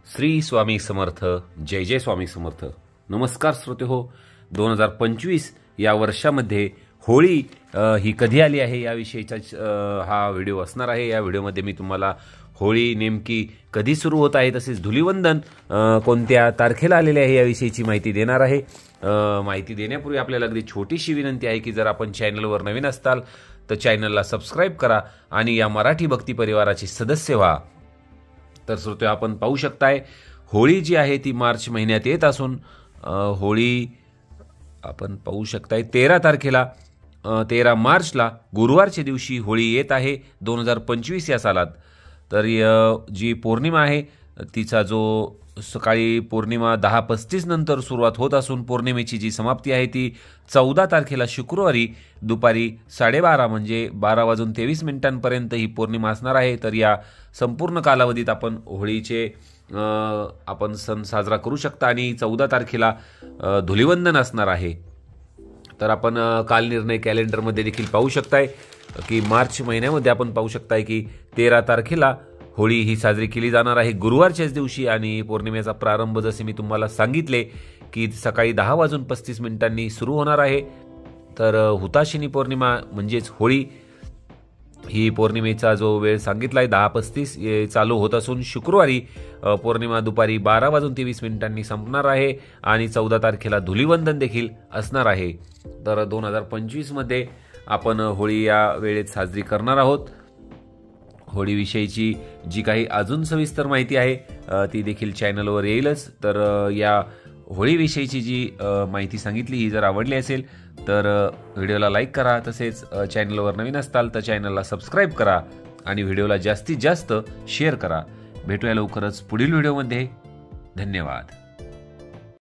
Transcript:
श्री स्वामी समर्थ, जय जय स्वामी समर्थ। नमस्कार श्रोते हो, 2025 या वर्षामध्ये होळी ही कधी आली आहे याविषयीचा हा व्हिडिओ असणार आहे। या व्हिडिओमध्ये मी तुम्हाला होळी नेमकी कधी सुरू होत आहे, तसेच धुलीवंदन कोणत्या तारखेला आलेले आहे याविषयीची माहिती देणार आहे। माहिती देण्यापूर्वी आपल्याला अगदी छोटीशी विनंती आहे की जर आपण चॅनलवर नवीन असताल तर चॅनलला सबस्क्राइब करा आणि या मराठी भक्ती परिवाराचे सदस्य व्हा। तर श्रोते, आपण पाहू शकताय होळी जी आहे ती मार्च महिन्यात येत असून होळी आपण पाहू शकताय 13 तारखेला 13 मार्चला गुरुवारच्या दिवशी होळी येत आहे 2025 या सालात। तर जी पौर्णिमा आहे तिचा जो सकाळी पौर्णिमा 10:35 नंतर सुरुवात होत असून पौर्णिमेची जी समाप्ती आहे ती 14 तारखेला शुक्रवारी दुपारी 12:30 म्हणजे 12:23 ही पौर्णिमा असणार आहे। तर या संपूर्ण कालावधीत आपण होळीचे आपण सण साजरा करू शकता आणि 14 तारखेला धुलीवंदन असणार आहे। तर आपण काल निर्णय कॅलेंडरमध्ये देखील पाहू शकताय की मार्च महिन्यामध्ये आपण पाहू शकताय की 13 तारखेला होळी ही साजरी केली जाणार आहे गुरुवारच्याच दिवशी आणि पौर्णिमेचा प्रारंभ जसे मी तुम्हाला सांगितले की सकाळी 10:35 सुरू होणार आहे। तर हुताशिनी पौर्णिमा म्हणजेच होळी ही पौर्णिमेचा जो वेळ सांगितलाय 10:35 चालू होत असून शुक्रवारी पौर्णिमा दुपारी 12:23 संपणार आहे आणि 14 तारखेला धुलीवंदन देखील असणार आहे। तर 2025 मध्ये आपण होळी या वेळेत साजरी करणार आहोत। होळीविषयीची जी काही अजून सविस्तर माहिती आहे ती देखील चॅनलवर येईलच। तर या होळीविषयीची जी माहिती सांगितली ही जर आवडली असेल तर व्हिडिओला लाईक करा, तसेच चॅनलवर नवीन असताल तर चॅनलला सबस्क्राईब करा आणि व्हिडिओला जास्तीत जास्त शेअर करा। भेटूया लवकरच पुढील व्हिडिओमध्ये। धन्यवाद।